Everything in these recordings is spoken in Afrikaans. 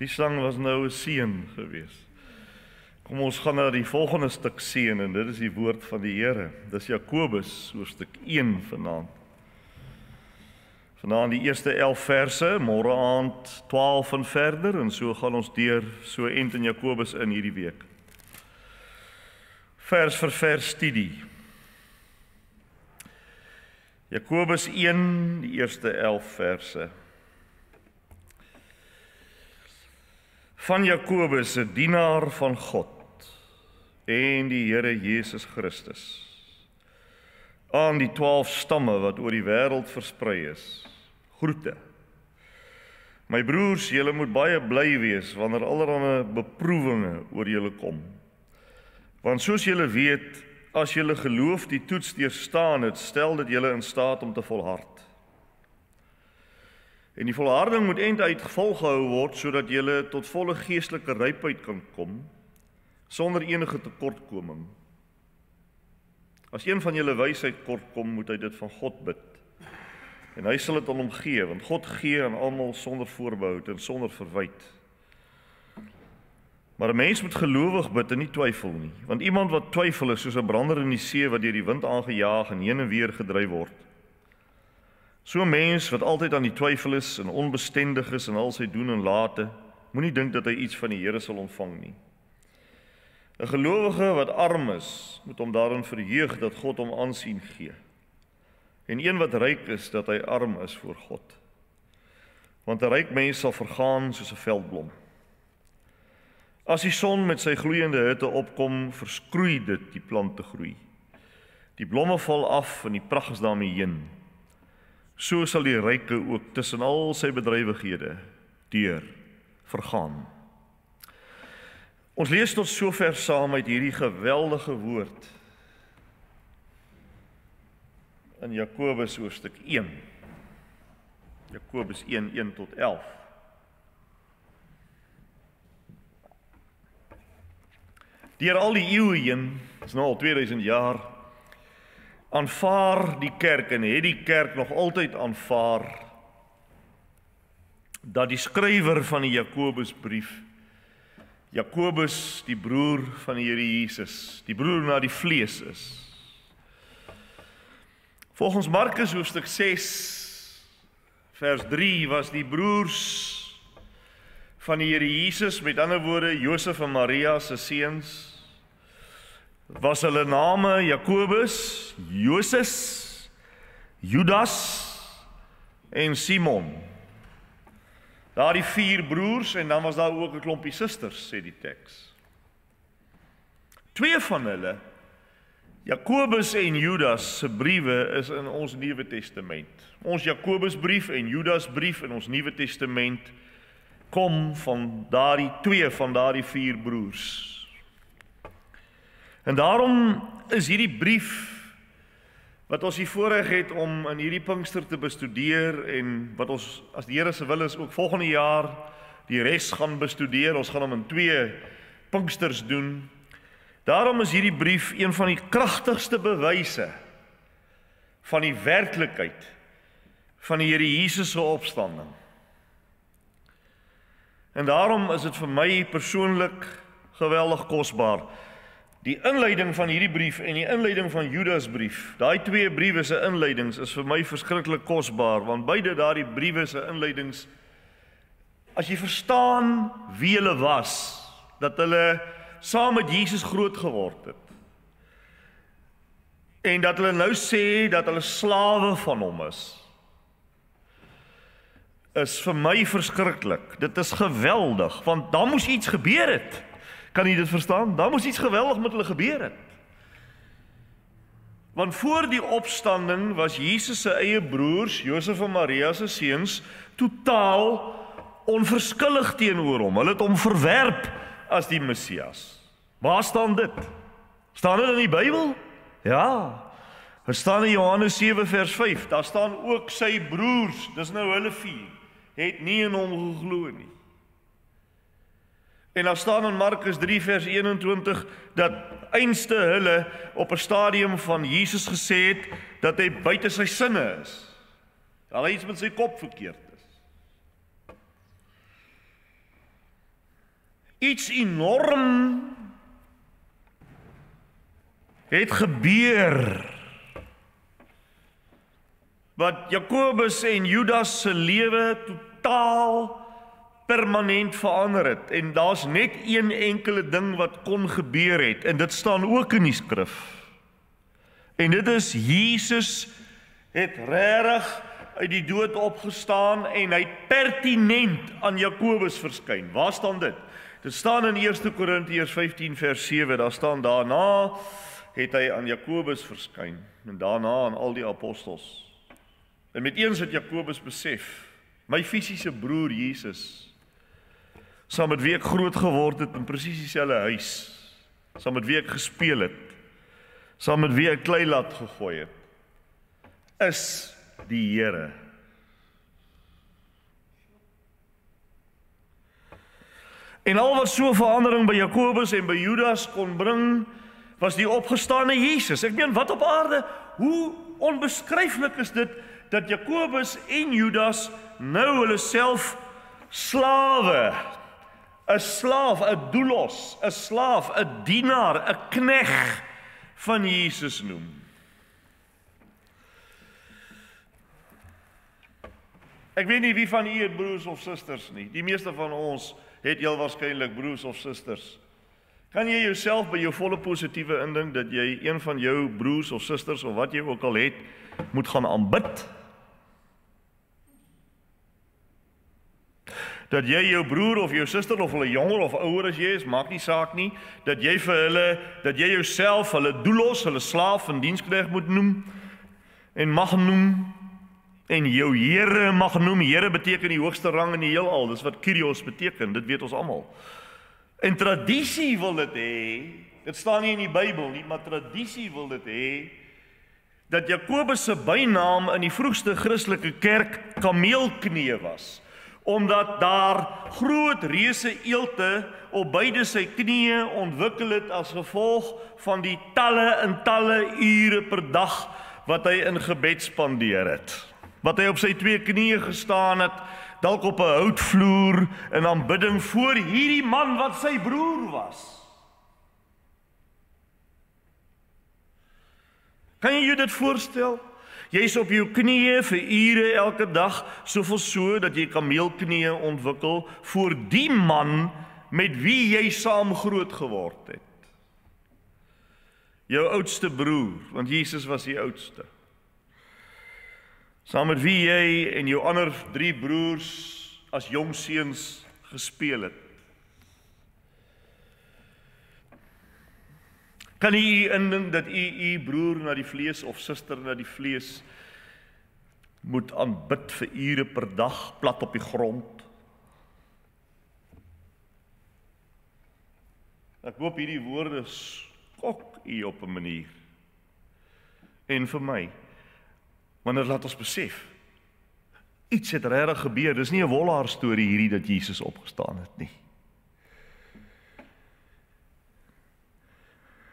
Die slang was nou 'n seën gewees. Kom ons gaan na die volgende stuk seën en dit is die woord van die Here. Dis Jakobus hoofstuk 1 vanaand. Vanaand die eerste 11 verse, môre aand 12 en verder en so gaan ons deur so end in Jakobus in hierdie week. Vers vir vers studie. Jakobus 1, die eerste 11 verse. Van Jakobus, 'n dienaar van God en die Here Jesus Christus, aan die 12 stamme wat oor die wêreld versprei is, groete. My broers, julle moet baie bly wees wanneer allerlei beproewinge oor julle kom. Want soos julle weet, as julle geloof die toets deurstaan het, stel dit julle in staat om te volhard. En die volharding moet einduit volgehou word, sodat julle tot volle geestelike rypheid kan kom, sonder enige tekortkoming. As een van julle wysheid kortkom, moet hy dit van God bid. En hy sal dit aan hom gee, want God gee aan almal sonder voorbehoud en sonder verwyt. Maar 'n mens moet gelowig bid en nie twyfel nie, want iemand wat twyfel is soos 'n brander in die see wat deur die wind aangejaag en heen en weer gedryf word. So 'n mens wat altyd aan die twyfel is en onbestendig is in al sy doen en late, moenie dink dat hy iets van die Here sal ontvang nie. 'n gelowige wat arm is, moet hom daarin verheug dat God hom aansien gee. En een wat ryk is, dat hy arm is voor God. Want 'n ryk mens sal vergaan soos 'n veldblom. As die son met sy gloeiende hitte opkom, verskroei dit die plant te groei. Die blomme val af en die pragt is daarmee heen. So sal die ryke ook tussen al sy bedrywighede deur vergaan. Ons lees tot sover saam uit hierdie geweldige woord in Jakobus hoofstuk 1. Jakobus 1, 1 tot 11. Deur al die eeue heen, is nou al 2000 jaar, aanvaar die kerk en het die kerk nog altyd aanvaar dat die skrywer van die Jakobusbrief, Jakobus, die broer van die Here Jesus, die broer na die vlees is. Volgens Markus hoofstuk 6, vers 3 was die broers van die Here Jesus, met ander woorde Josef en Maria se seuns, was hulle name Jakobus, Joses, Judas en Simon. Daar die 4 broers en dan was daar ook 'n klompie susters, sê die teks. 2 van hulle, Jakobus en Judas se briewe is in ons Nuwe Testament. Ons Jakobusbrief en Judasbrief in ons Nuwe Testament kom van daardie 2 van daardie 4 broers. En daarom is hierdie brief wat ons hier voorreg het om in hierdie Pinkster te bestudeer en wat ons, as die Here se wil is, ook volgende jaar die res gaan bestudeer. Ons gaan hom in 2 Pinksters doen. Daarom is hierdie brief een van die kragtigste bewyse van die werklikheid van die Here Jesus se opstanding. En daarom is dit vir my persoonlik geweldig kosbaar. Die inleiding van hierdie brief en die inleiding van Judasbrief, daai 2 briewe se inleidings is vir my verskriklik kosbaar, want beide daardie briewe se inleidings, as jy verstaan wie hulle was, dat hulle saam met Jesus groot geword het, en dat hulle nou sê dat hulle slawe van hom is vir my verskriklik. Dit is geweldig, want daar moes iets gebeur het. Kan jy dit verstaan? Daar moes iets geweldig met hulle gebeur het. Want voor die opstanding was Jesus se eie broers, Josef en Maria se seuns, totaal onverskillig teenoor hom. Hulle het hom verwerp as die Messias. Waar staan dit? Staan dit in die Bybel? Ja. Het staan in Johannes 7 vers 5. Daar staan ook sy broers, dis nou hulle 4, het nie in hom geglo nie. En daar staan in Markus 3 vers 21 dat einste hulle op 'n stadium van Jesus gesê het dat hy buite sy sinne is. Dat hy iets met sy kop verkeerd is. Iets enorm het gebeur, wat Jakobus en Judas se lewe totaal permanent verander het, en daar's net een enkele ding wat kon gebeur het, en dit staan ook in die skrif, en dit is, Jesus het regtig uit die dood opgestaan, en hy het pertinent aan Jakobus verskyn. Waar staan dit? Dit staan in 1 Korintiërs 15 vers 7, daar staan, daarna het hy aan Jakobus verskyn, en daarna aan al die apostels. En met eens het Jakobus besef, my fisiese broer Jesus, saam met wie ek groot geword het in presies dieselfde huis, saam met wie ek gespeel het, saam met wie ek kleilat gegooi het, is die Here. En al wat so verandering by Jakobus en by Judas kon bring, was die opgestane Jesus. Ek meen, wat op aarde, hoe onbeskryflik is dit, dat Jakobus en Judas nou hulle self slawe, 'n slaaf, 'n doulos, 'n slaaf, 'n dienaar, 'n knegg van Jesus noem. Ek weet nie wie van u het broers of susters nie. Die meeste van ons het heel waarskynlik broers of susters. Kan jy jouself by jou volle positiewe indink dat jy een van jou broers of susters of wat jy ook al het, moet gaan aanbid? Dat jy jou broer of jou suster of hulle jonger of ouer as jy is, maak nie saak nie, dat jy vir hulle, dat jy jouself hulle doulos, hulle slaaf en diensknegg moet noem en mag noem, en jou Here mag noem. Here beteken die hoogste rang in die heelal, dis wat Kyrios beteken, dit weet ons almal. En tradisie wil dit hê, dit staan nie in die Bybel nie, maar tradisie wil dit hê, dat Jakobus se bynaam in die vroegste Christelike kerk kameelknie was, omdat daar groot reuse eelte op beide sy knieë ontwikkel het as gevolg van die talle en talle ure per dag wat hy in gebed spandeer het. Wat hy op sy 2 knieë gestaan het, dalk op 'n houtvloer in aanbidding voor hierdie man wat sy broer was. Kan jy jou dit voorstel? Jy is op jou knieë vir ure elke dag, soveel so dat jy kameelknieë ontwikkel voor die man met wie jy saam groot geword het. Jou oudste broer, want Jesus was die oudste. Saam met wie jy en jou ander 3 broers as jong seuns gespeel het. Kan u indink dat u broer na die vlees of suster na die vlees moet aanbid vir ure per dag, plat op die grond? Ek hoop hierdie woorde skok u op 'n manier. En vir my, wanneer laat ons besef, iets het regtig gebeur, dis nie 'n wollaar storie hierdie dat Jesus opgestaan het nie.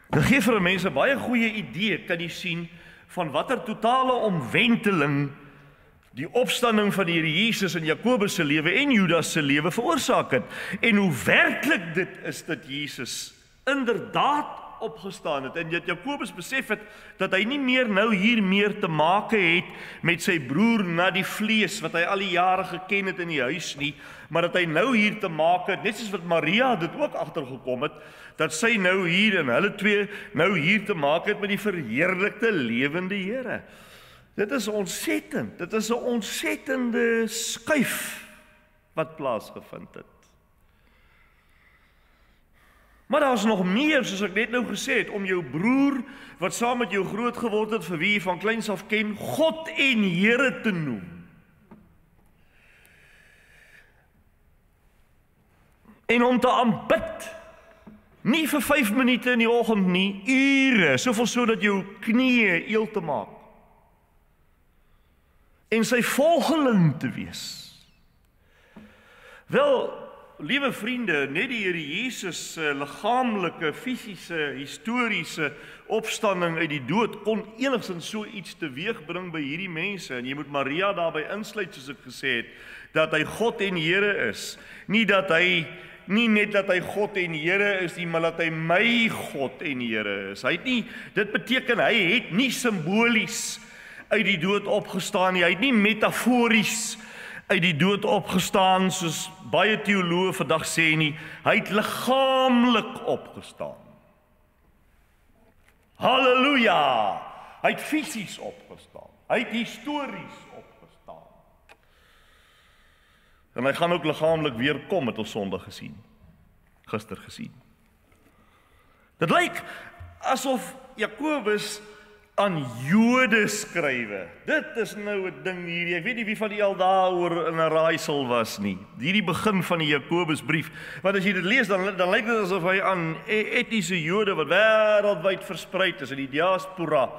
Dit gee vir mense baie goeie idee, kan jy sien, van watter totale omwenteling die opstanding van die Here Jesus in Jakobus se lewe en Judas se lewe veroorsaak het, en hoe werklik dit is dat Jesus inderdaad opgestaan het, en dat Jakobus besef het, dat hy nie meer hier te make het met sy broer na die vlees, wat hy al die jare geken het in die huis nie, maar dat hy nou hier te make het, net soos wat Maria dit ook agtergekom het, dat sy nou hier, en hulle twee nou hier te make het met die verheerlikte lewende Here. Dit is ontsettend, dit is 'n ontsettende skuif wat plaasgevind het. Maar daar is nog meer, soos ek net nou gesê het, om jou broer, wat saam met jou groot geword het, vir wie jy van kleins af ken, God en Here te noem. En om te aanbid, nie vir 5 minute in die oggend nie, ure, soveel so dat jou knieë eel te maak. En sy volgeling te wees. Wel, liewe vriende, net die Here Jesus se liggaamlike, fisiese, historiese opstanding uit die dood kon enigstens so iets teweegbring by hierdie mense, en jy moet Maria daarby insluit, soos ek gesê het, dat hy God en Here is, nie dat hy nie net dat hy God en Here is nie, maar dat hy my God en Here is. Dit beteken hy het nie simbolies uit die dood opgestaan nie, hy het nie metafories uit die dood opgestaan, soos baie teoloë vandag sê nie, hy het liggaamlik opgestaan. Halleluja! Hy het fisies opgestaan, hy het histories opgestaan. En hy gaan ook liggaamlik weer kom, het ons Sondag gesien, gister gesien. Dit lyk asof Jakobus aan Jode skrywe. Dit is nou 'n ding hierdie. Ek weet nie wie van die al daaroor in 'n raaisel was nie. Hierdie begin van die Jakobusbrief. Want as jy dit lees, dan lyk dit asof hy aan etniese Jode wat wêreldwyd verspreid is, in die diaspora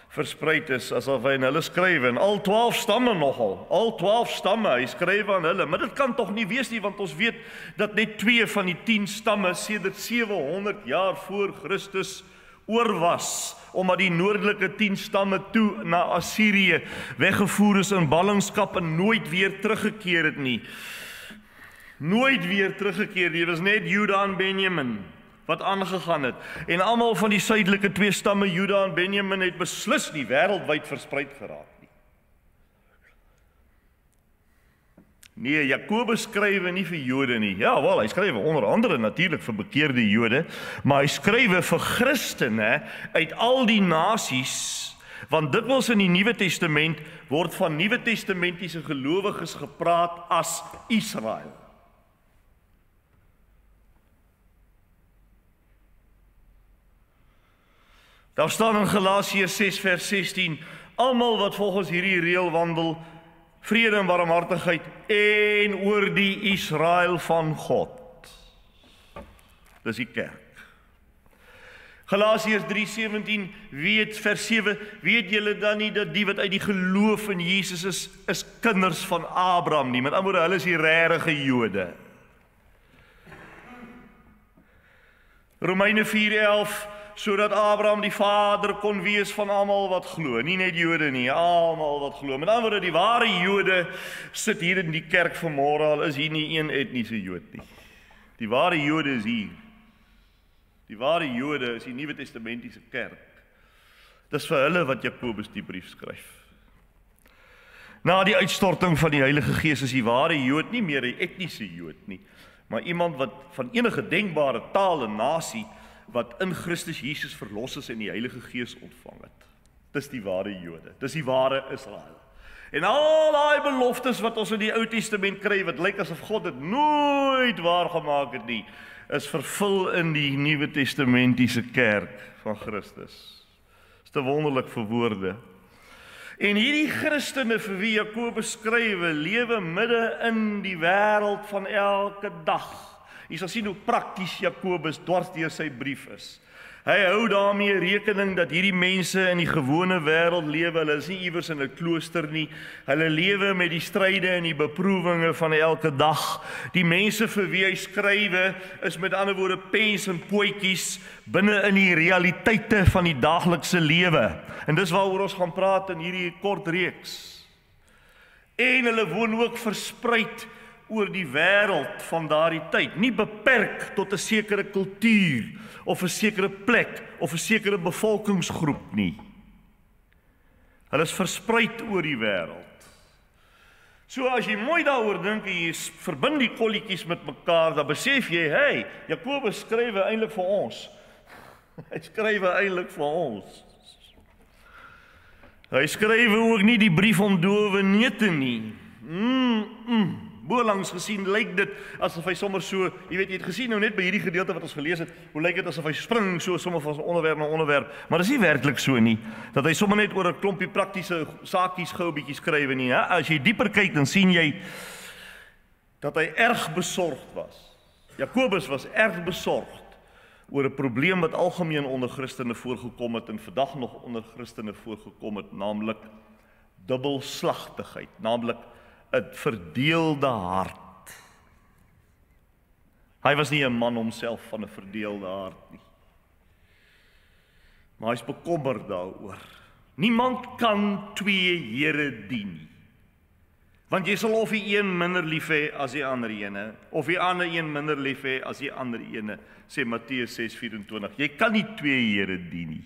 verspreid is, asof hy aan hulle skryf, en al 12 stamme nogal, al 12 stamme, hy skryf aan hulle, maar dit kan tog nie wees nie, want ons weet dat net 2 van die 10 stamme sedert 700 jaar voor Christus oor was, omdat die noordelike 10 stamme toe na Assirië weggevoer is in ballingskap en nooit weer teruggekeer het nie. Nooit weer teruggekeer, dit was net Juda en Benjamin wat aangegaan het. En almal van die suidelike 2 stamme, Juda en Benjamin, het beslis nie wêreldwyd verspreid geraak nie. Nee, Jakobus skrywe nie vir Jode nie. Ja, wel, hy skrywe onder andere natuurlik vir bekeerde Jode, maar hy skrywe vir Christene uit al die nasies, want dikwels in die Nuwe Testament word van Nuwe Testamentiese gelowiges gepraat as Israel. Daar staan in Galasiërs 6 vers 16, almal wat volgens hierdie reël wandel, vrede en barmhartigheid en oor die Israel van God. Dis die kerk. Galasiërs 3:17, vers 7, weet julle dan nie dat die wat uit die geloof in Jesus is kinders van Abraham nie, met ander woorde, hulle is die regte Jode. Romeine 4:11, sodat Abraham die vader kon wees van almal wat glo, nie net Jode nie, almal wat glo. Met ander woorde, die ware Jode sit hier in die kerk vanmôre, al is hier nie een etniese Jood nie. Die ware Jode is hier. Die ware Jode is die Nuwe Testamentiese kerk. Dis vir hulle wat Jakobus die brief skryf. Na die uitstorting van die Heilige Gees is die ware Jood nie meer 'n etniese Jood nie, maar iemand wat van enige denkbare taal en nasie wat in Christus Jesus verlos is en die Heilige Gees ontvang het. Dis die ware Jode, dis die ware Israel. En al daai beloftes wat ons in die Ou Testament kry, wat lyk asof God dit nooit waargemaak het nie, is vervul in die Nuwe Testamentiese kerk van Christus. Dis te wonderlik vir woorde. En hierdie Christene vir wie Jakobus skrywe, lewe midde in die wêreld van elke dag. Jy sal sien hoe prakties Jakobus dwars deur sy brief is. Hy hou daarmee rekening dat hierdie mense in die gewone wêreld lewe, hulle is nie iewers in 'n klooster nie, hulle lewe met die stryde en die beproewinge van elke dag. Die mense vir wie hy skrywe is met ander woorde pens en pootjies binne in die realiteite van die daaglikse lewe. En dis waaroor ons gaan praat in hierdie kort reeks. En hulle woon ook verspreid oor die wêreld van daardie tyd, nie beperk tot 'n sekere kultuur of 'n sekere plek of 'n sekere bevolkingsgroep nie. Hulle is verspreid oor die wêreld. So as jy mooi daaroor dink en jy verbind die kolletjies met mekaar, dan besef jy, hey, Jakobus skrywe eintlik vir ons. Hy skrywe eintlik vir ons. Hy skrywe ook nie die brief om dowe neute nie. Boelangs gesien lyk dit asof hy sommer so, jy weet, jy het gesien nou net by hierdie gedeelte wat ons gelees het, hoe lyk dit asof hy spring so sommer van onderwerp na onderwerp, maar dis nie werklik so nie, dat hy sommer net oor 'n klompie praktiese saakies gou 'n bietjie skrywe nie, hè? As jy dieper kyk, dan sien jy dat hy erg besorgd was. Jakobus was erg besorgd oor 'n probleem wat algemeen onder Christene voorgekom het en vandag nog onder Christene voorgekom het, naamlik dubbelslagtigheid, naamlik 'n verdeelde hart. Hy was nie 'n man homself van 'n verdeelde hart nie. Maar hy is bekommerd daaroor. Niemand kan twee here dien nie. Want jy sal of die een minder lief hê as die ander ene, of die ander een minder lief hê as die ander ene, sê Matteus 6:24. Jy kan nie twee here dien nie.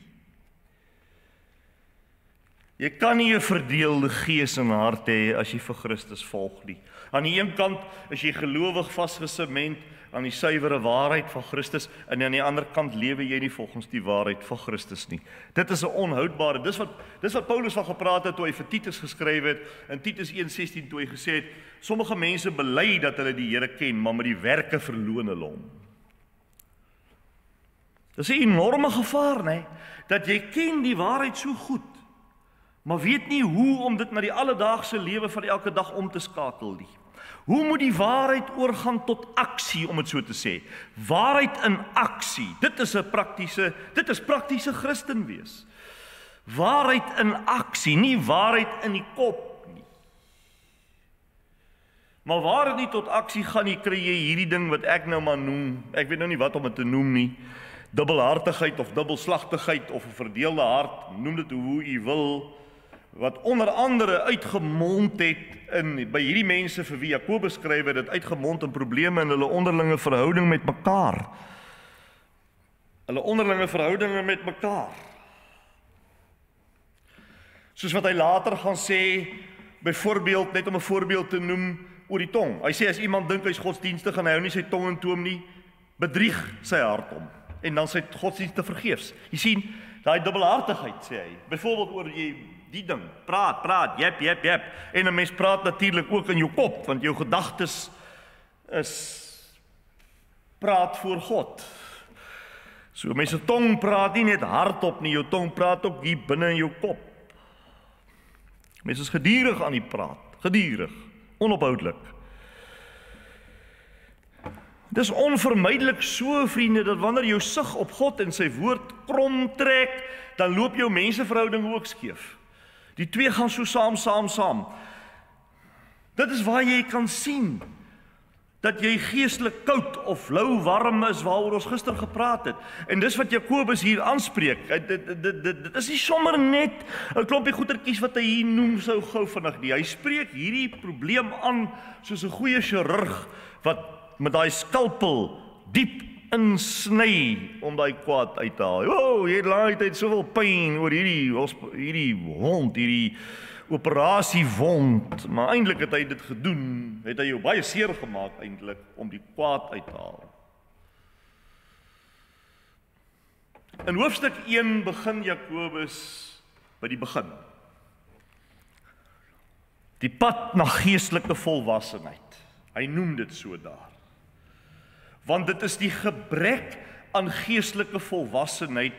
Jy kan nie 'n verdeelde gees en hart hê as jy vir Christus volg nie. Aan die een kant is jy gelowig vasgesement aan die suiwere waarheid van Christus, en aan die ander kant lewe jy nie volgens die waarheid van Christus nie. Dit is 'n onhoudbare, dis wat Paulus van gepraat het toe hy vir Titus geskryf het, in Titus 1:16 toe hy gesê het, sommige mense bely dat hulle die Here ken, maar met die werke verloon hulle hom. Dis 'n enorme gevaar, né? Dat jy ken die waarheid so goed, maar weet nie hoe om dit na die alledaagse lewe van elke dag om te skakel nie. Hoe moet die waarheid oorgaan tot aksie, om dit so te sê? Waarheid in aksie. Dit is praktiese Christen wees. Waarheid in aksie, nie waarheid in die kop nie. Maar waar dit nie tot aksie gaan nie, kry jy hierdie ding wat ek nou maar noem, ek weet nou nie wat om dit te noem nie, dubbelhartigheid of dubbelslagtigheid of 'n verdeelde hart, noem dit hoe u wil, wat onder andere uitgemond het by hierdie mense vir wie Jakobus skryf, het dit uitgemond in probleme in hulle onderlinge verhouding met mekaar. Hulle onderlinge verhoudinge met mekaar. Soos wat hy later gaan sê, byvoorbeeld, net om 'n voorbeeld te noem, oor die tong. Hy sê as iemand dink hy's godsdienstig en hy hou nie sy tong in toom nie, bedrieg sy hart om, en dan sy godsdienst te vergeefs. Jy sien, daai dubbelhartigheid, sê hy. Byvoorbeeld oor die ding, praat, jep, en 'n mens praat natuurlik ook in jou kop, want jou gedagtes is praat voor God. So mense tong praat nie net hardop nie, jou tong praat ook hier binne in jou kop. Mense is gedurig aan die praat, gedurig, onophoudelik. Dis onvermydelik so, vriende, dat wanneer jou sig op God en sy woord krom trek, dan loop jou menseverhouding ook skeef. Die twee gaan so saam. Dit is waar jy kan sien dat jy geestelik koud of lou warm is, waaroor ons gister gepraat het. En dis wat Jakobus hier aanspreek. Dit is nie sommer net 'n klompie goetertjies wat hy hier noem so gou vinnig nie. Hy spreek hierdie probleem aan soos 'n goeie chirurg wat met daai skalpel diep insny om daai kwaad uit te haal. O, jy het laai tyd soveel pyn oor hierdie wond, hierdie operasiewond, maar eintlik het hy dit gedoen, het hy jou baie seer gemaak eintlik om die kwaad uit te haal. In hoofstuk 1 begin Jakobus by die begin. Die pad na geestelike volwassenheid. Hy noem dit so daar. Want dit is die gebrek aan geestelike volwassenheid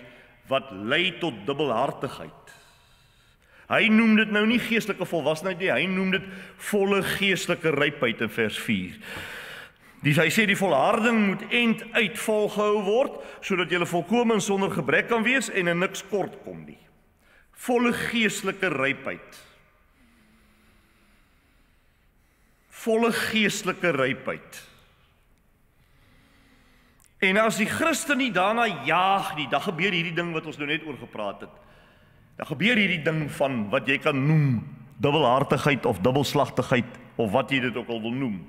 wat lei tot dubbelhartigheid. Hy noem dit nou nie geestelike volwassenheid nie, hy noem dit volle geestelike rypheid in vers 4. Hy sê die volharding moet end uit volgehou word, sodat jy volkome sonder gebrek kan wees en in niks kort kom nie. Volle geestelike rypheid. Volle geestelike rypheid. En as die Christen nie daarna jaag nie, dan gebeur hierdie ding wat ons nou net oor gepraat het. Dan gebeur hierdie ding van wat jy kan noem dubbelhartigheid of dubbelslagtigheid of wat jy dit ook al wil noem.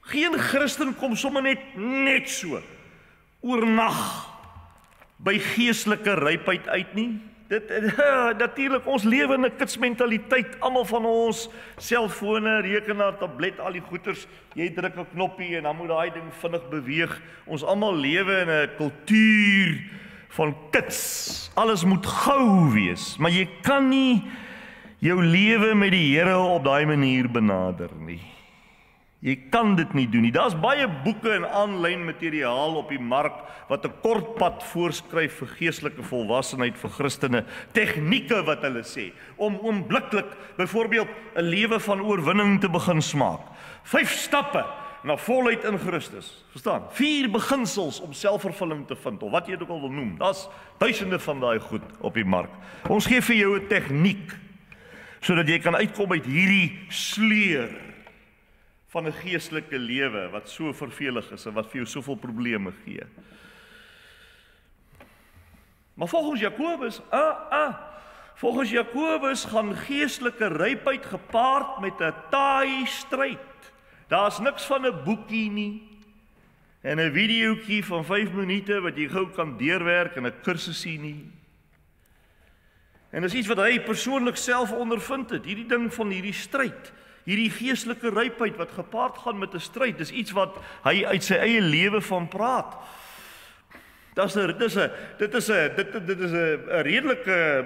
Geen Christen kom sommer net so oornag by geestelike rypheid uit nie. Natuurlik, ons lewe in 'n kitsmentaliteit, almal van ons, selfone, rekenaar, tablet, al die goeters, jy druk 'n knoppie en dan moet daai ding vinnig beweeg. Ons almal lewe in 'n kultuur van kits. Alles moet gou wees, maar jy kan nie jou lewe met die Here op daai manier benader nie. Jy kan dit nie doen nie. Daar's baie boeke en aanlyn materiaal op die mark wat 'n kort pad voorskryf vir geestelike volwassenheid vir Christene. Tegnieke wat hulle sê om oombliklik byvoorbeeld 'n lewe van oorwinning te begin smaak. 5 stappe na volheid in Christus. Verstaan? 4 beginsels om selfvervulling te vind of wat jy dit ook al wil noem. Daar's duisende van daai goed op die mark. Ons gee vir jou 'n tegniek sodat jy kan uitkom uit hierdie sleur van 'n geestelike lewe wat so vervelig is en wat vir jou soveel probleme gee. Maar volgens Jakobus, Volgens Jakobus gaan geestelike rypheid gepaard met 'n taai stryd. Daar's niks van 'n boekie nie. En 'n videoetjie van 5 minute wat jy gou kan deurwerk en 'n kursusie nie. En dis iets wat hy persoonlik self ondervind het, hierdie ding van hierdie stryd, hierdie geestelike rypheid wat gepaard gaan met 'n stryd, dis iets wat hy uit sy eie lewe van praat. Dit is 'n redelike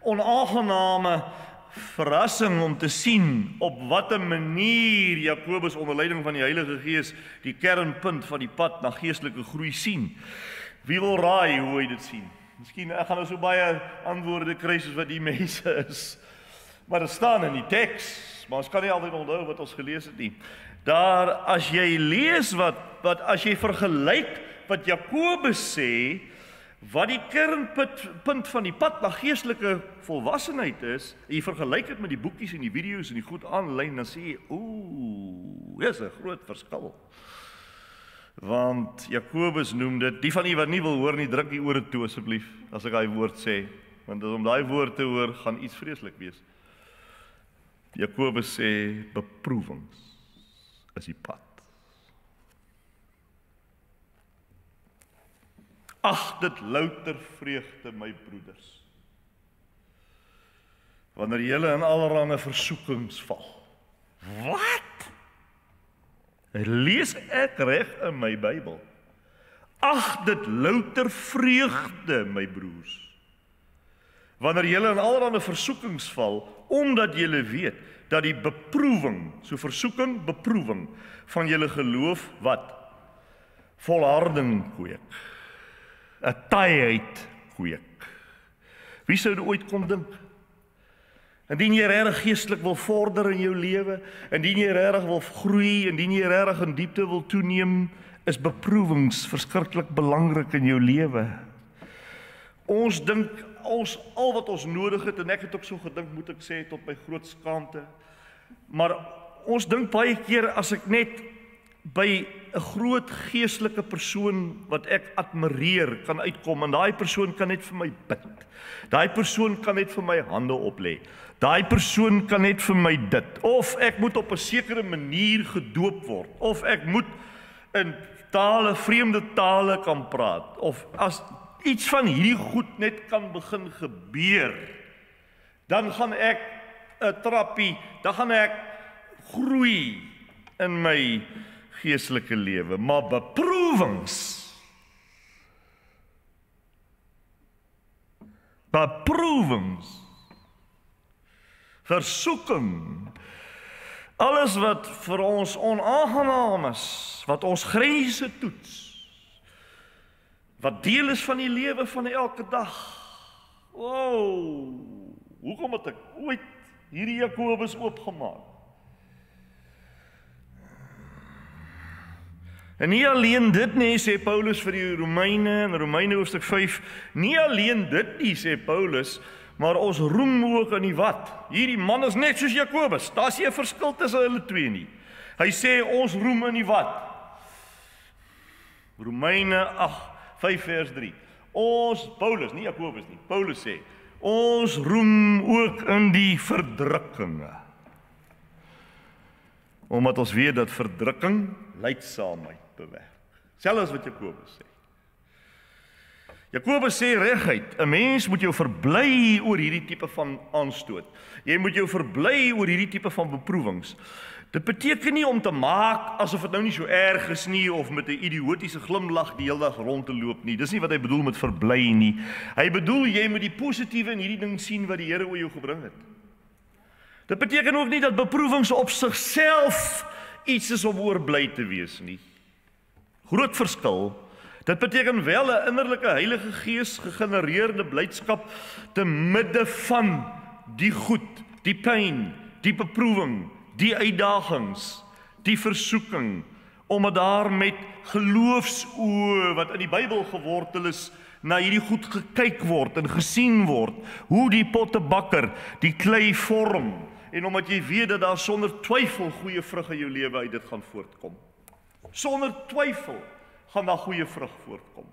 onaangename verrassing om te sien op watter manier Jakobus onder leiding van die Heilige Gees die kernpunt van die pad na geestelike groei sien. Wie wil raai hoe hy dit sien? Miskien ek gaan nou so baie antwoorde kry soos wat die mense is. Maar dit staan in die teks, maar ons kan nie altyd onthou wat ons gelees het nie. Daar as jy lees wat as jy vergelyk wat Jakobus sê, wat die kernpunt van die pad na geestelike volwassenheid is, en jy vergelyk dit met die boekies en die video's en die goed aanlyn, dan sê jy, dis 'n groot verskil. Want Jakobus noem dit, die van u wat nie wil hoor nie, druk die ore toe asseblief, as ek daai woord sê, want om daai woord te hoor, gaan iets vreeslik wees. Jakobus sê, beproewings is die pad. Ag, dit louter vreugde, my broeders, wanneer julle in allerlei versoekings val. Wat? Lees ek reg in my Bybel? Ag, dit louter vreugde, my broers, wanneer julle in allerlei versoekings val, omdat julle weet, dat die beproewing, so versoeking, beproewing, van julle geloof, wat? Volharding kweek. 'n taaiheid kweek. Wie sou dit ooit kon dink? Indien jy regtig geestelik wil vorder in jou lewe, indien jy regtig wil groei, indien jy regtig in diepte wil toeneem, is beproewings verskriklik belangrik in jou lewe. Ons dink al wat ons nodig het, en ek het ook so gedink, moet ek sê, tot my groot skaamte, maar ons dink baie keer as ek net by 'n groot geestelike persoon wat ek admireer kan uitkom, en daai persoon kan net vir my bid. Daai persoon kan net vir my hande oplê. Daai persoon kan net vir my dit. Of ek moet op 'n sekere manier gedoop word, of ek moet in tale, vreemde tale kan praat, of as iets van hierdie goed net kan begin gebeur, dan gaan ek 'n trappie, dan gaan ek groei in my geestelike lewe, maar beproewings, versoeking, alles wat vir ons onaangenaam is, wat ons grense toets, wat deel is van die lewe van elke dag. Hoekom het ek ooit hierdie Jakobus oopgemaak? En nie alleen dit nie, sê Paulus vir die Romeine, in Romeine hoofstuk 5, nie alleen dit nie, sê Paulus, maar ons roem ook in die wat. Hierdie man is net soos Jakobus, daar is nie 'n verskil tussen hulle twee nie. Hy sê ons roem in die wat? Romeine 5 vers 3. Paulus, nie Jakobus nie, Paulus sê, ons roem ook in die verdrukkinge. Omdat ons weet dat verdrukking lydsaamheid bewerk. Selfs wat Jakobus sê. Jakobus sê reguit, 'n mens moet jou verbly oor hierdie tipe van aanstoot. Jy moet jou verbly oor hierdie tipe van beproewings. Dit beteken nie om te maak asof dit nou nie so erg is nie, of met 'n idiotiese glimlag die hele dag rond te loop nie. Dis nie wat hy bedoel met verbly nie. Hy bedoel jy moet die positiewe in hierdie ding sien wat die Here oor jou gebring het. Dit beteken ook nie dat beproewings op sigself iets is om oor bly te wees nie. Groot verskil. Dit beteken wel 'n innerlike Heilige Gees gegenereerde blydskap te midde van die goed, die pyn, die beproewing, die uitdagings, die versoeking, omdat daar met geloofsoë wat in die Bybel gewortel is, na hierdie goed gekyk word en gesien word, hoe die pottebakker die klei vorm, en omdat jy weet dat daar sonder twyfel goeie vrug in jou lewe uit dit gaan voortkom. Sonder twyfel gaan daar goeie vrug voortkom.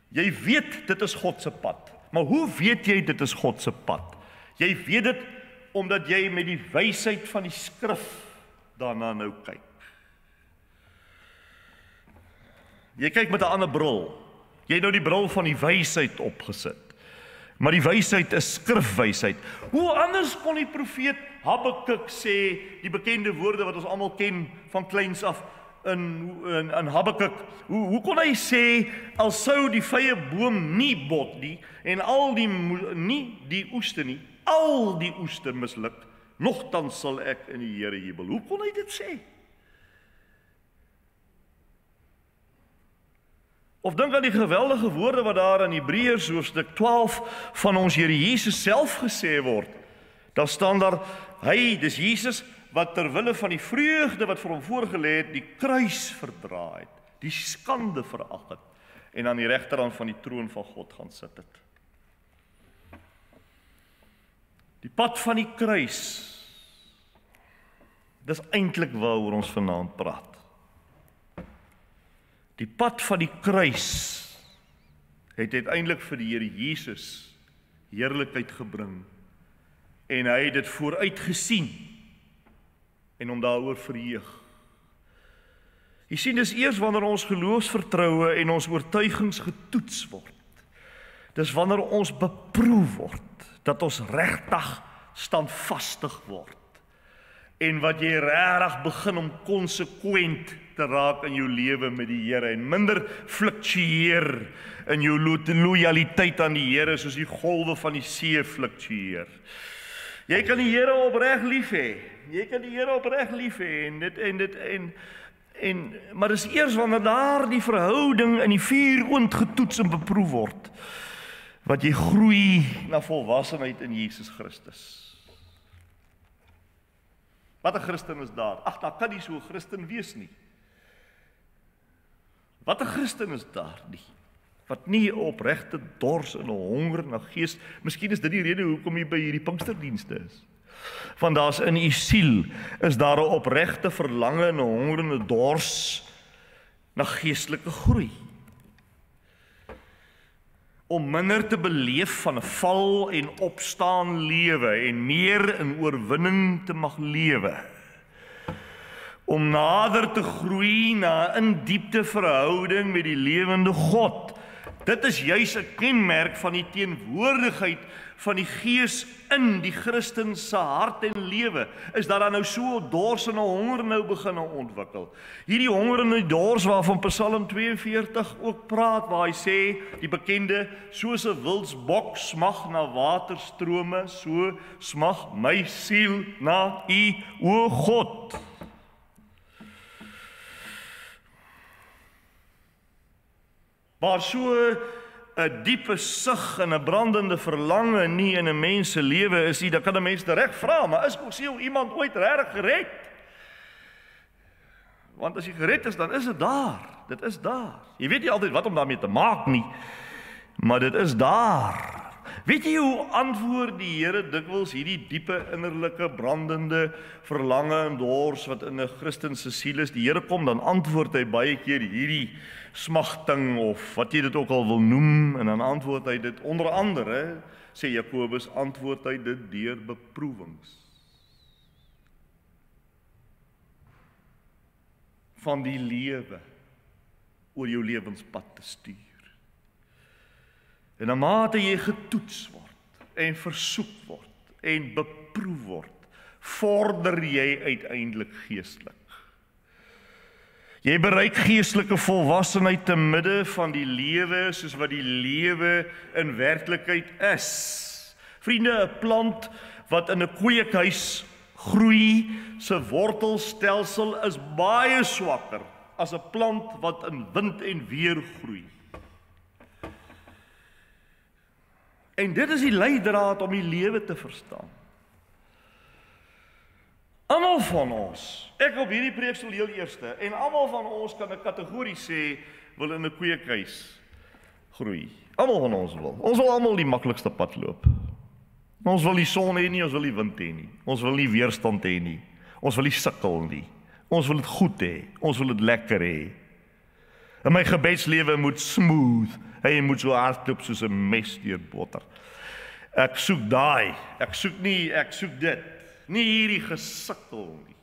Jy weet dit is God se pad, Maar hoe weet jy dit is God se pad? Jy weet dit omdat jy met die wysheid van die skrif daarna nou kyk. Jy kyk met 'n ander bril. Jy het nou die bril van die wysheid opgesit. Maar die wysheid is skrifwysheid. Hoe anders kon die profeet Habakuk sê, die bekende woorde wat ons almal ken van kleins af in Habakuk, hoe kon hy sê, al sou die vrye boom nie bot nie, en al die oeste nie, al die oeste misluk, nogtans sal ek in die Here jubel. Hoe kon hy dit sê? Of dink aan die geweldige woorde wat daar in Hebreërs hoofstuk 12 van ons Here Jesus self gesê word. Daar staan daar, hy, dis Jesus, wat ter wille van die vreugde wat vir hom voorgelê het, die kruis verdra het, die skande verag het, en aan die regterhand van die troon van God gaan sit het. Die pad van die kruis, dis eintlik waaroor ons vanaand praat. Die pad van die kruis het uiteindelik vir die Here Jesus heerlikheid gebring, en hy het dit vooruit gesien, en om daaroor verheug. Jy sien, dis eers wanneer ons geloofsvertroue en ons oortuigings getoets word, dis wanneer ons beproef word, dat ons regtig standvastig word, en wat jy regtig begin om konsekwent te raak in jou lewe met die Here, en minder fluktueer in jou lojaliteit aan die Here, soos die golwe van die see fluktueer. Jy kan die Here opreg lief hê. Jy kan die Here opreg lief hê, maar dis eers wanneer daar die verhouding in die vuuroond getoets en beproef word, wat jy groei na volwassenheid in Jesus Christus. Wat 'n Christen is daar? Ag, daar kan nie so 'n Christen wees nie. Wat 'n Christen is daar nie? Wat nie 'n opregte dors en 'n honger na gees. Miskien is dit die rede hoekom jy by hierdie Pinksterdienste is. Want daar's in u siel is daar 'n opregte verlange en 'n honger en 'n dors na geestelike groei. Om minder te beleef van 'n val en opstaan lewe en meer in oorwinning te mag lewe. Om nader te groei na 'n diepte verhouding met die lewende God. Dit is juis 'n kenmerk van die teenwoordigheid van die Gees in die Christen se hart en lewe. Is dat daar nou so 'n dors en 'n honger nou begin ontwikkel. Hierdie honger en die dors waarvan Psalm 42 ook praat, waar hy sê, die bekende, soos 'n wildsbok smag na waterstrome, so smag my siel na U, o God. Waar so 'n diepe sug en 'n brandende verlange nie in 'n mens se lewe is nie, dan kan 'n mens reg vra, maar is siel iemand ooit regtig gered? Want as jy gered is, dan is dit daar. Dit is daar. Jy weet nie altyd wat om daarmee te maak nie, maar dit is daar. Weet jy hoe antwoord die Here dikwels hierdie diepe innerlike brandende verlange en dors wat in 'n Christen se siel is? Die Here kom, dan antwoord hy baie keer hierdie smagting of wat jy dit ook al wil noem, en dan antwoord hy dit onder andere, sê Jakobus, antwoord hy dit deur beproewings van die lewe oor jou lewenspad te stuur. En na mate jy getoets word en versoek word en beproef word, vorder jy uiteindelik geestelik. Jy bereik geestelike volwassenheid te midde van die lewe soos wat die lewe in werklikheid is. Vriende, 'n plant wat in 'n kweekhuis groei, se wortelstelsel is baie swakker as 'n plant wat in wind en weer groei. En dit is die leidraad om die lewe te verstaan. Almal van ons, ek op hierdie preeksel heel eerste, en almal van ons kan 'n kategorie sê, wil in 'n kweekhuis groei. Almal van ons wil. Ons wil almal die maklikste pad loop. Ons wil nie son hê nie, ons wil nie wind hê nie. Ons wil nie weerstand hê nie. Ons wil nie sukkel nie. Ons wil dit goed hê. Ons wil dit lekker hê. En my gebedslewe moet smooth Hy moet so hardloop soos 'n mes deur botter. Ek soek daai, ek soek dit. Nie hierdie gesukkel nie.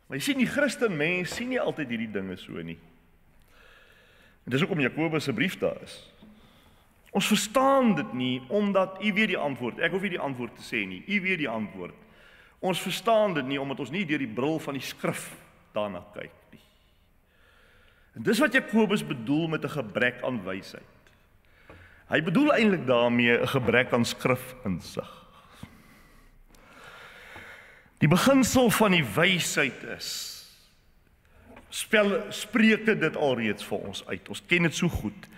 Maar jy sien, die Christen mens sien nie altyd hierdie dinge so nie. En dis hoekom Jakobus se brief daar is. Ons verstaan dit nie, omdat u weet die antwoord. Ek hoef nie die antwoord te sê nie, u weet die antwoord. Ons verstaan dit nie, omdat ons nie deur die bril van die skrif daarna kyk nie. En dis wat Jakobus bedoel met 'n gebrek aan wysheid. Hy bedoel eintlik daarmee 'n gebrek aan skrifinsig. Die beginsel van die wysheid is, Spreuke dit alreeds vir ons uit. Ons ken dit so goed.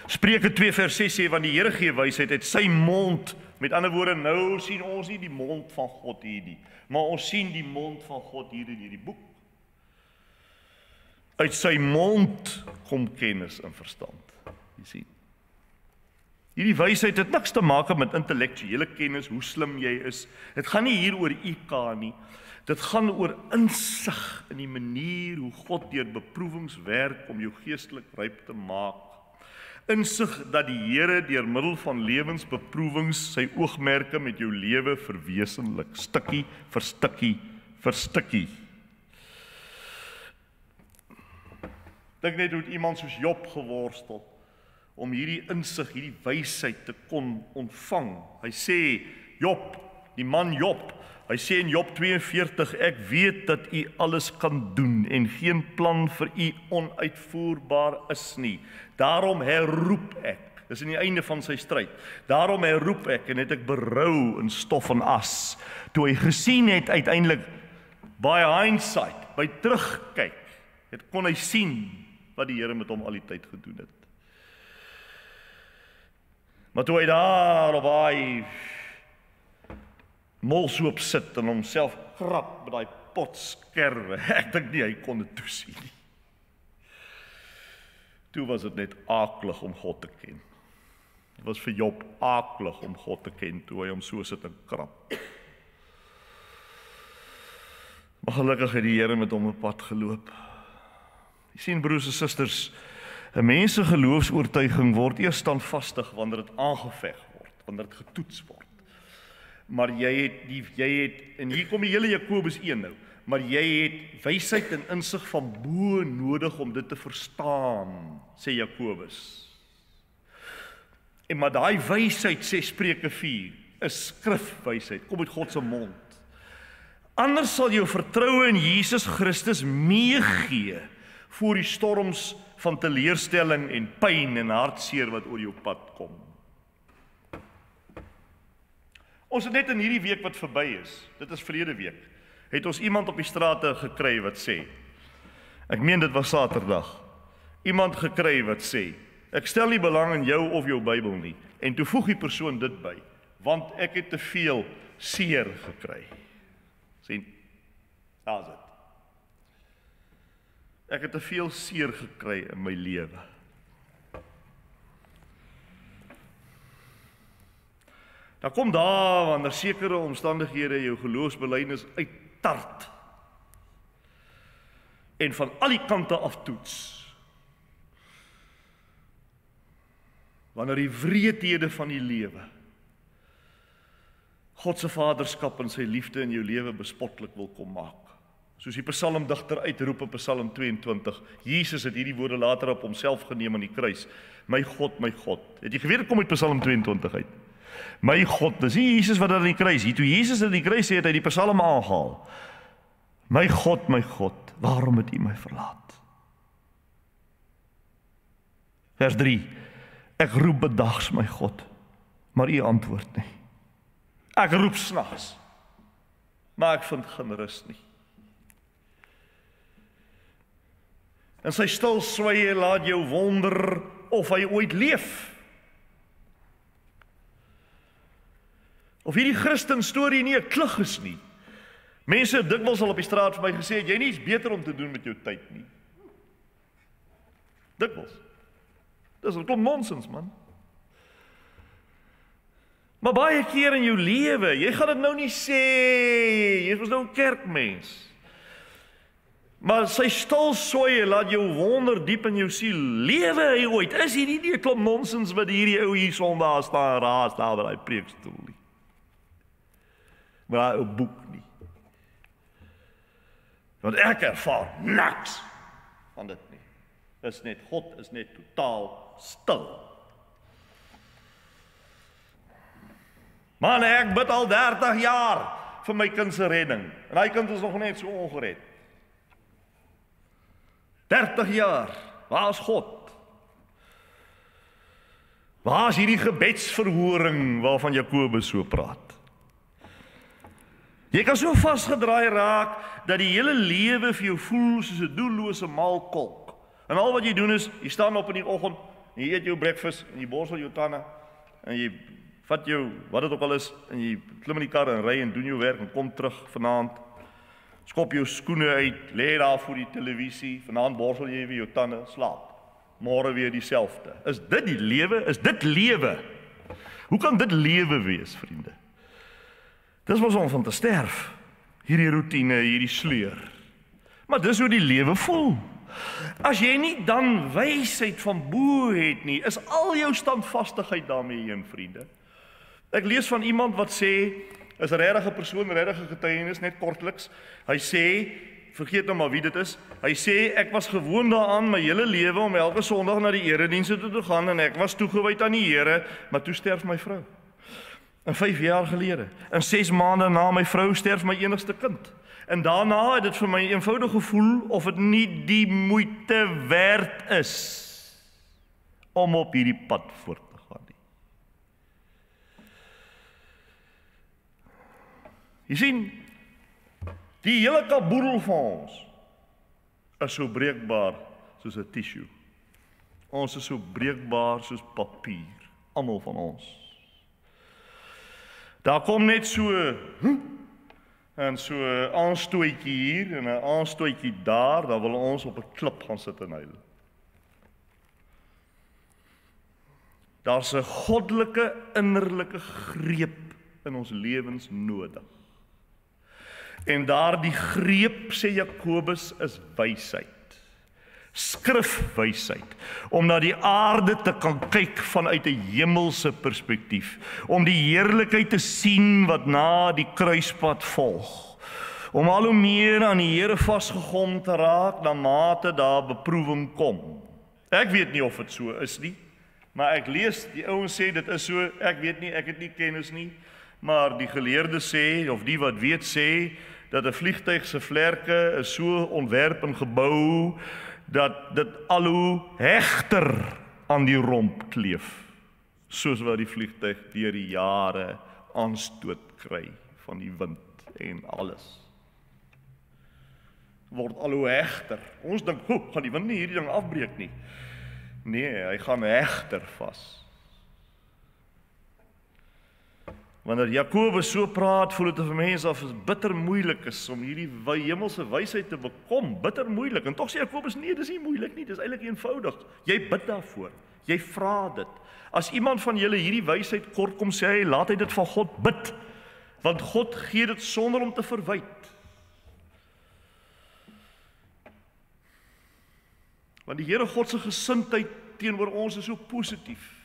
Spreuke 2 vers 6 sê, want die Here gee wysheid uit sy mond. Met ander woorde, nou sien ons nie die mond van God hier nie, maar ons sien die mond van God hier in hierdie boek. Uit sy mond kom kennis en verstand. Jy sien. Hierdie wysheid het niks te maak met intellektuele kennis, hoe slim jy is. Dit gaan nie hier oor IQ nie. Dit gaan oor insig in die manier hoe God deur beproewings werk om jou geestelik ryp te maak. Insig dat die Here deur middel van lewensbeproewings sy oogmerke met jou lewe verwesenlik, stukkie vir stukkie vir stukkie. Dink net hoe iemand soos Job geworstel om hierdie insig, hierdie wysheid te kon ontvang. Hy sê, Job, die man Job, hy sê in Job 42, ek weet dat u alles kan doen en geen plan vir u onuitvoerbaar is nie. Daarom herroep ek, dis in die einde van sy stryd, daarom herroep ek en het ek berou in stof en as, toe hy gesien het uiteindelik, by hindsight, by terugkyk, kon hy sien wat die Here met hom al die tyd gedoen het. Maar toe hy daar op daai molsoop sit en homself krap met daai potskerwe, ek dink nie hy kon dit toesien nie. Toe was dit net aaklig om God te ken. Dit was vir Job aaklig om God te ken, toe hy hom so sit en krap. Maar gelukkig het die Here met hom 'n pad geloop. Jy sien, broers en susters, 'n mens se geloofsoortuiging word eers standvastig wanneer dit aangeveg word, wanneer dit getoets word. Maar jy het, en hier kom die hele Jakobus 1 nou, maar jy het wysheid en insig van bo nodig om dit te verstaan, sê Jakobus. En maar daai wysheid, sê Spreuke 4, is skrifwysheid, kom uit God se mond. Anders sal jou vertroue in Jesus Christus meegee voor die storms van teleurstelling en pyn en hartseer wat oor jou pad kom. Ons het net in hierdie week wat verby is, dit is verlede week, het ons iemand op die strate gekry wat sê, ek meen dit was Saterdag, iemand gekry wat sê, ek stel nie belang in jou of jou Bybel nie, en toe voeg die persoon dit by, want ek het te veel seer gekry. Sien, daar is dit. Ek het te veel seer gekry in my lewe. Dan kom daar, wanneer sekere omstandighede jou geloofsbelijdenis uittart en van al die kante aftoets. Wanneer die wreedhede van die lewe God se vaderskap en sy liefde in jou lewe bespotlik wil kom maak. Soos die psalmdigter uitroep in Psalm 22, Jesus het hierdie woorde later op homself geneem aan die kruis. My God, het jy geweet, kom uit Psalm 22 uit. My God, dis nie Jesus wat daar aan die kruis, toe Jesus aan die kruis het hy die psalm aangehaal. My God, waarom het U my verlaat? Vers 3, ek roep bedags my God, maar U antwoord nie. Ek roep snags, maar ek vind geen rus nie. En sy stil swye laat jou wonder of hy ooit leef. Of hierdie Christen storie nie 'n klug is nie. Mense het dikwels al op die straat vir my gesê, jy nie iets beter om te doen met jou tyd nie. Dikwels. Dis 'n klomp nonsens, man. Maar baie keer in jou lewe, jy gaan dit nou nie sê, jy is mos nou 'n kerkmens. Maar sy stil sooi laat jou wonder diep in jou siel, lewe hy ooit? Is hierdie nie 'n klomp nonsens wat hierdie ou hier Sondag staan raas daar by daai preekstoel nie? Maar daai ou boek nie. Want ek ervaar niks van dit nie. Is net God is net totaal stil. Man, ek bid al 30 jaar vir my kind se redding. En hy kind is nog net so ongered. 30 jaar. Waar is God? Waar is hierdie gebedsverhoring waarvan Jakobus so praat? Jy kan so vasgedraai raak dat die hele lewe vir jou voel soos 'n doellose maalkolk. En al wat jy doen is, jy staan op in die oggend, en jy eet jou breakfast, en jy borsel jou tande, en jy vat jou, wat dit ook al is, en jy klim in die kar en ry en doen jou werk, en kom terug vanaand, skop jou skoene uit, lê daar voor die televisie, vanaand borsel jy weer jou tande, slaap. Môre weer dieselfde. Is dit die lewe? Is dit lewe? Hoe kan dit lewe wees, vriende? Dis mos om van te sterf. Hierdie roetine, hierdie sleur. Maar dis hoe die lewe voel. As jy nie dan wysheid van bo het nie, is al jou standvastigheid daarmee heen, vriende. Ek lees van iemand wat sê, is 'n regte persoon, regte getuienis, net kortliks. Hy sê, vergeet nou maar wie dit is, hy sê, ek was gewoon daaraan my hele lewe om elke Sondag na die eredienste toe te gaan, en ek was toegewyd aan die Here, maar toe sterf my vrou. En 5 jaar gelede, en 6 maande na my vrou sterf my enigste kind. En daarna het dit vir my eenvoudig gevoel of dit nie die moeite werd is om op hierdie pad voort te gaan nie. Jy sien, die hele kaboedel van ons is so breekbaar soos 'n tissue. Ons is so breekbaar soos papier, almal van ons. Daar kom net so en so 'n aanstootjie hier en 'n aanstootjie daar, dan wil ons op 'n klip gaan sit en huil. Daar's 'n goddelike innerlike greep in ons lewens nodig. En daardie greep, sê Jakobus, is wysheid. Skrifwysheid, om na die aarde te kan kyk vanuit 'n hemelse perspektief, om die heerlikheid te sien wat na die kruispad volg, om al hoe meer aan die Here vasgegom te raak na mate daar beproewing kom. Ek weet nie of dit so is nie, maar ek lees, die ouens sê dit is so, ek weet nie, ek het nie kennis nie, maar die geleerdes sê, of die wat weet sê, dat 'n vliegtuig se vlerke is so ontwerp en gebou, dat dit al hoe hegter aan die romp kleef, soos wat die vliegtuig deur die jare aanstoot kry van die wind en alles. Word al hoe hegter. Ons dink, gaan die wind nie hierdie ding afbreek nie. Nee, hy gaan hegter vas. Wanneer Jakobus so praat, voel dit vir mense of dit bitter moeilik is om hierdie hemelse wysheid te bekom, bitter moeilik. En tog sê Jakobus, nee, dis nie moeilik nie, dis eintlik eenvoudig. Jy bid daarvoor, jy vra dit. As iemand van julle hierdie wysheid kort kom sê hy, laat hy dit van God bid, want God gee dit sonder om te verwyd. Want die Here God se gesindheid teenoor ons is so positief.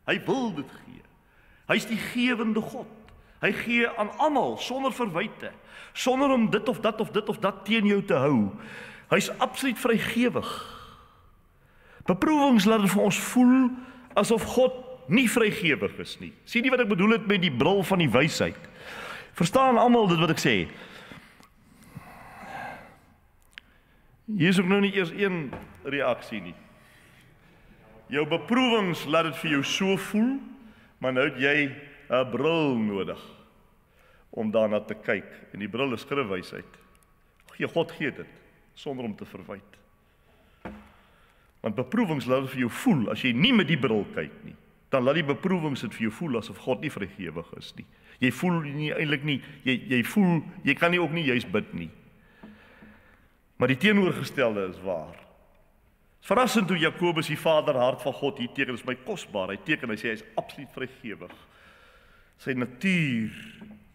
Hy wil dit gee. Hy is die gewende God. Hy gee aan almal sonder verwyte, sonder om dit of dat of dit of dat teen jou te hou. Hy is absoluut vrygewig. Beproewings laat dit vir ons voel asof God nie vrygewig is nie. Sien nie wat ek bedoel het met die bril van die wysheid. Verstaan almal dit wat ek sê? Hier is ook nou nie eers een reaksie nie. Jou beproewings laat dit vir jou so voel, maar nou het jy 'n bril nodig om daarna te kyk. En die bril is skrifwysheid. God gee dit sonder om te verwyd. Want beproewings laat dit vir jou voel, as jy nie met die bril kyk nie, dan laat die beproewings dit vir jou voel asof God nie vrygewig is nie. Jy voel nie eintlik nie, jy voel, jy kan nie ook nie juist bid nie. Maar die teenoorgestelde is waar. Verrassend hoe Jakobus die vaderhart van God hier teken, is my kosbaar. Hy teken, hy sê hy is absoluut vrygewig. Sy natuur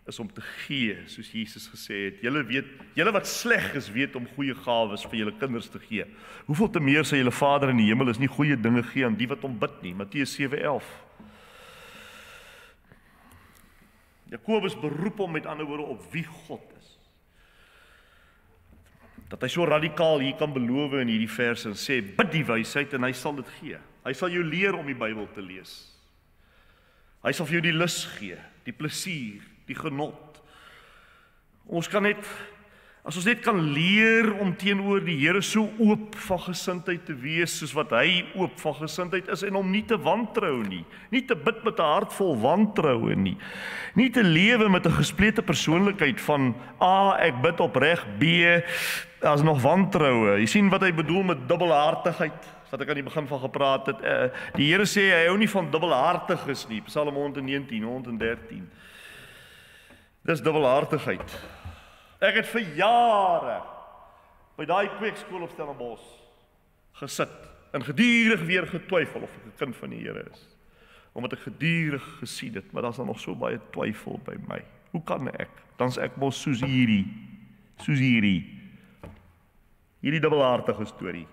is om te gee, soos Jesus gesê het. Julle wat sleg is, weet om goeie gawes vir julle kinders te gee. Hoeveel te meer sal julle Vader in die hemel is nie goeie dinge gee aan die wat hom bid nie. Matteus 7:11. Jakobus beroep hom met ander woorde op wie God is. Dat hy so radikaal hier kan beloof in hierdie verse en sê, bid die wysheid en hy sal dit gee. Hy sal jou leer om die Bybel te lees. Hy sal vir jou die lus gee, die plesier, die genot. Ons kan net, as ons net kan leer om teenoor die Here so oop van gesindheid te wees, soos wat hy oop van gesindheid is, en om nie te wantrou nie, nie te bid met 'n hart vol wantroue nie, nie te lewe met 'n gesplete persoonlikheid van A, ek bid opreg, B, as nog wantroue. Jy sien wat hy bedoel met dubbelhartigheid, wat ek aan die begin van gepraat het. Die Here sê, hy hou nie van dubbelhartiges nie, Psalm 119, 113. Dis dubbelhartigheid. Ek het vir jare by daai kweekskool op Stellenbosch gesit en gedurig weer getwyfel of ek 'n kind van die Here is. Omdat ek gedurig gesien het, maar daar's dan nog so baie twyfel by my. Hoe kan ek? Dan's ek mos soos hierdie dubbelhartige storie.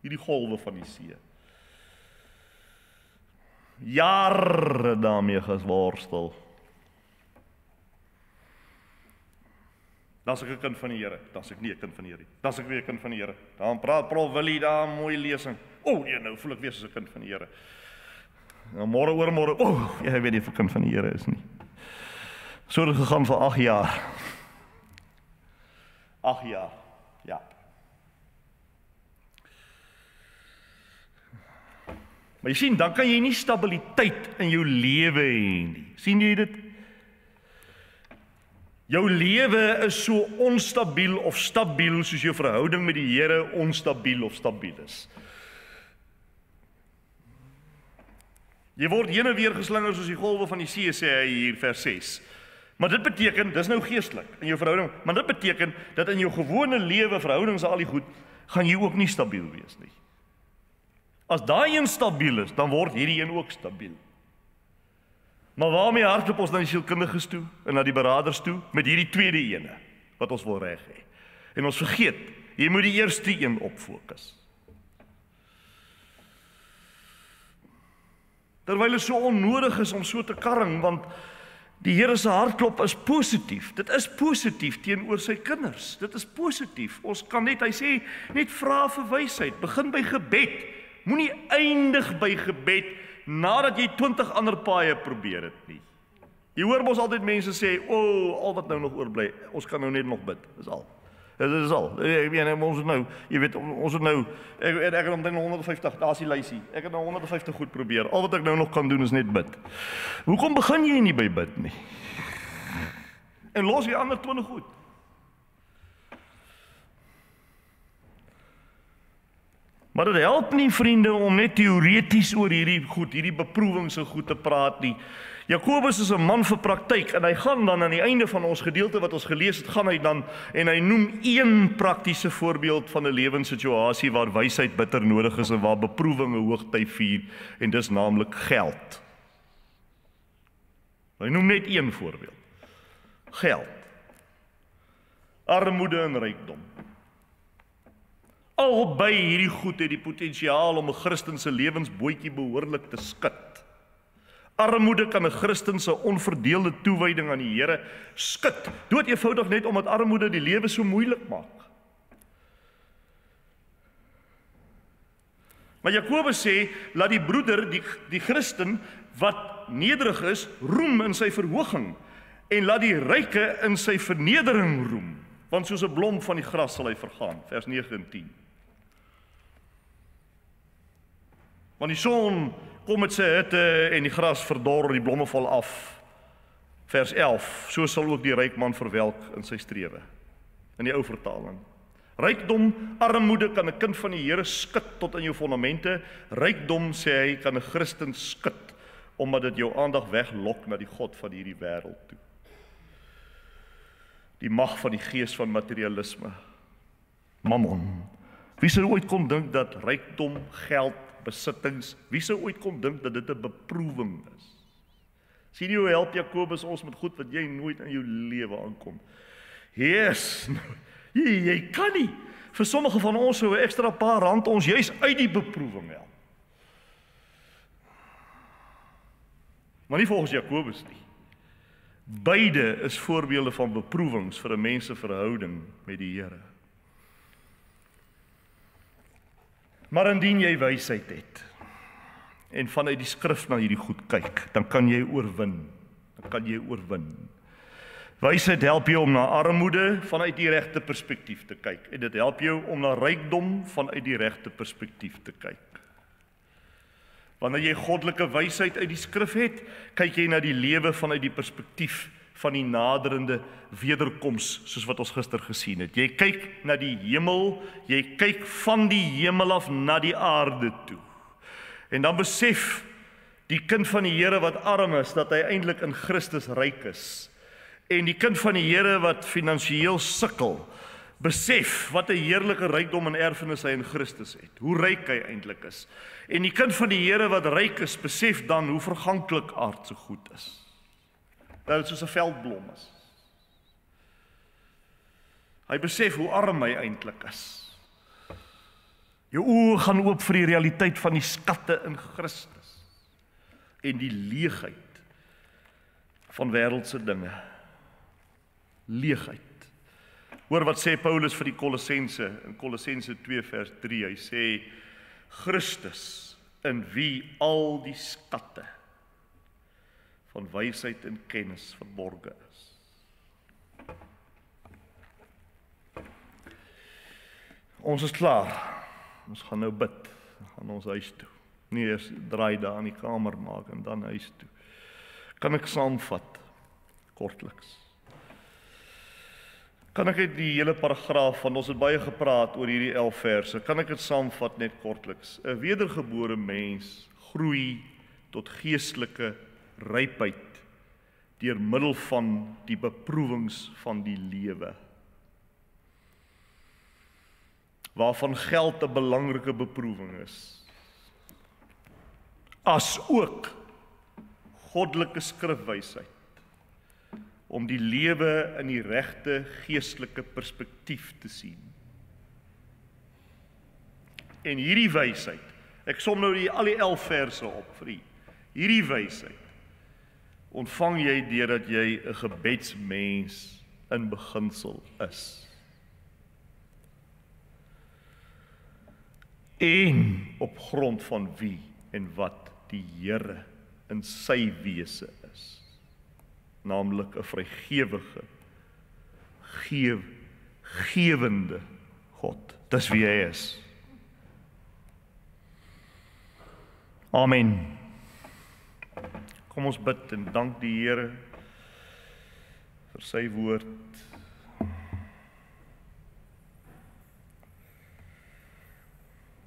Hierdie golwe van die see. Jare daarmee geworstel. Dan is ek 'n kind van die Here, dan is ek nie 'n kind van die Here nie. Dan is ek weer 'n kind van die Here. Dan praat Prof Willie daar mooi lesing. Nee, nou voel ek weer soos 'n kind van die Here. Nou môre oormôre, jy weet nie of ek 'n kind van die Here is nie. So het dit gegaan vir 8 jaar. 8 jaar, ja. Maar jy sien, dan kan jy nie stabiliteit in jou lewe hê nie. Sien jy dit? Jou lewe is so onstabiel of stabiel soos jou verhouding met die Here onstabiel of stabiel is. Jy word heen en weer geslinger soos die golwe van die see, sê hy hier vers 6. Maar dit beteken, dis nou geestelik in jou verhouding, maar dit beteken dat in jou gewone lewe, verhoudings al die goed, gaan jy ook nie stabiel wees nie. As daai een stabiel is, dan word hierdie een ook stabiel. Maar waarmee hardloop ons na die sielkundiges toe en na die beraders toe? Met hierdie tweede ene wat ons wil reg hê. En ons vergeet, jy moet die eerste een op fokus. Terwyl dit so onnodig is om so te karring, want die Here se hartklop is positief. Dit is positief teenoor sy kinders. Dit is positief. Ons kan net, hy sê, net vra vir wysheid. Begin by gebed. Moenie eindig by gebed nadat jy 20 ander paaie probeer het nie. Jy hoor mos altyd mense sê, al wat nou nog oorbly, ons kan nou net nog bid. Dis al. Dit is al. Ek weet ons het nou, jy weet, ons het nou ek het omtrent 150, daar's die lysie. Ek het nou 150 goed probeer. Al wat ek nou nog kan doen is net bid. Hoekom begin jy nie by bid nie? En los die ander 20 goed. Maar dit help nie, vriende, om net teoreties oor hierdie beproewings so goed te praat nie. Jakobus is 'n man vir praktyk en hy gaan dan aan die einde van ons gedeelte wat ons gelees het, gaan hy dan en hy noem een praktiese voorbeeld van 'n lewenssituasie waar wysheid bitter nodig is en waar beproewinge hoogtyd vier, en dis naamlik geld. Hy noem net een voorbeeld. Geld. Armoede en rykdom. Albei hierdie goed het die potensiaal om 'n Christen se lewensbootjie behoorlik te skud. Armoede kan 'n Christen se onverdeelde toewyding aan die Here skud, dood eenvoudig net omdat armoede die lewe so moeilik maak. Maar Jakobus sê, laat die broeder, die Christen wat nederig is, roem in sy verhoging, en laat die ryke in sy vernedering roem, want soos 'n blom van die gras sal hy vergaan, vers 9 en 10. Want die son kom met sy hitte en die gras verdor, die blomme val af. Vers 11, so sal ook die ryk man verwelk in sy strewe. In die ou vertaling. Rykdom, armoede kan 'n kind van die Here skud tot in jou fondamente. Rykdom, sê hy, kan 'n Christen skud, omdat dit jou aandag weglok na die God van hierdie wêreld toe. Die mag van die gees van materialisme. Mammon. Wie sou ooit kon dink dat rykdom, geld, besittings, wie sou ooit kon dink dat dit 'n beproewing is? Sien jy hoe help Jakobus ons met goed wat jy nooit in jou lewe aankom? Yes, jy kan nie. Vir sommige van ons sou 'n ekstra paar rand ons juis uit die beproewing help. Maar nie volgens Jakobus nie. Beide is voorbeelde van beproewings vir 'n mens se verhouding met die Here. Maar indien jy wysheid het en vanuit die skrif na hierdie goed kyk, dan kan jy oorwin. Wysheid help jou om na armoede vanuit die regte perspektief te kyk, en dit help jou om na rykdom vanuit die regte perspektief te kyk. Wanneer jy goddelike wysheid uit die skrif het, kyk jy na die lewe vanuit die perspektief van die naderende wederkoms, soos wat ons gister gesien het. Jy kyk na die hemel, jy kyk van die hemel af na die aarde toe. En dan besef die kind van die Here wat arm is, dat hy eintlik in Christus ryk is. En die kind van die Here wat finansiëel sukkel, besef wat 'n heerlike rykdom en erfenis hy in Christus het. Hoe ryk hy eintlik is. En die kind van die Here wat ryk is, besef dan hoe verganklik aardse goed is. Dat dit soos 'n veldblom is. Hy besef hoe arm hy eintlik is. Jou oë gaan oop vir die realiteit van die skatte in Christus en die leegheid van wêreldse dinge. Leegheid. Hoor wat sê Paulus vir die Kolossense in Kolossense 2 vers 3. Hy sê Christus, in wie al die skatte van wysheid en kennis verborge is. Ons is klaar. Ons gaan nou bid. Dan gaan ons huis toe. Nie eers draai daar in die kamer maak en dan huis toe. Kan ek saamvat? Kortliks. Kan ek uit die hele paragraaf, want ons het baie gepraat oor hierdie 11 verse, kan ek dit saamvat net kortliks? 'n Wedergebore mens groei tot geestelike rypheid deur middel van die beproewings van die lewe. Waarvan geld 'n belangrike beproewing is. As ook goddelike skrifwysheid. Om die lewe in die regte geestelike perspektief te sien. En hierdie wysheid, ek som nou al die 11 verse op vir u. Hierdie wysheid ontvang jy deurdat jy 'n gebedsmens in beginsel is. En op grond van wie en wat die Here in sy wese is. Naamlik 'n vrygewige, gewende God. Dis wie hy is. Amen. Kom ons bid en dank die Here vir sy woord.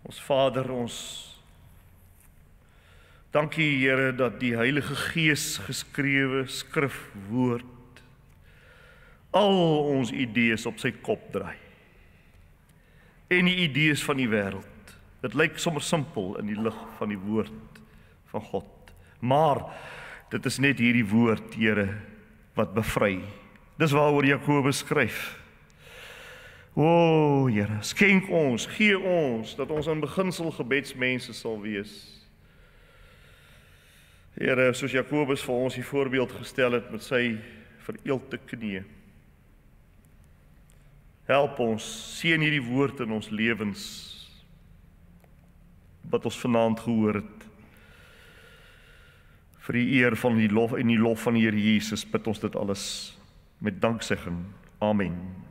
Ons Vader, ons dankie Here dat die Heilige Gees geskrewe skrifwoord al ons idees op sy kop draai. En die idees van die wêreld. Dit lyk sommer simpel in die lig van die woord van God. Maar dit is net hierdie woord, Here, wat bevry. Dis waaroor Jakobus skryf. O, Here, skenk ons, gee ons, dat ons in beginsel gebedsmense sal wees. Here, soos Jakobus vir ons die voorbeeld gestel het met sy vereelte knie. Help ons, seën hierdie woord in ons lewens, wat ons vanaand gehoor het. Vir die eer van die lof en die lof van die Here Jesus bid ons dit alles met danksegging. Amen.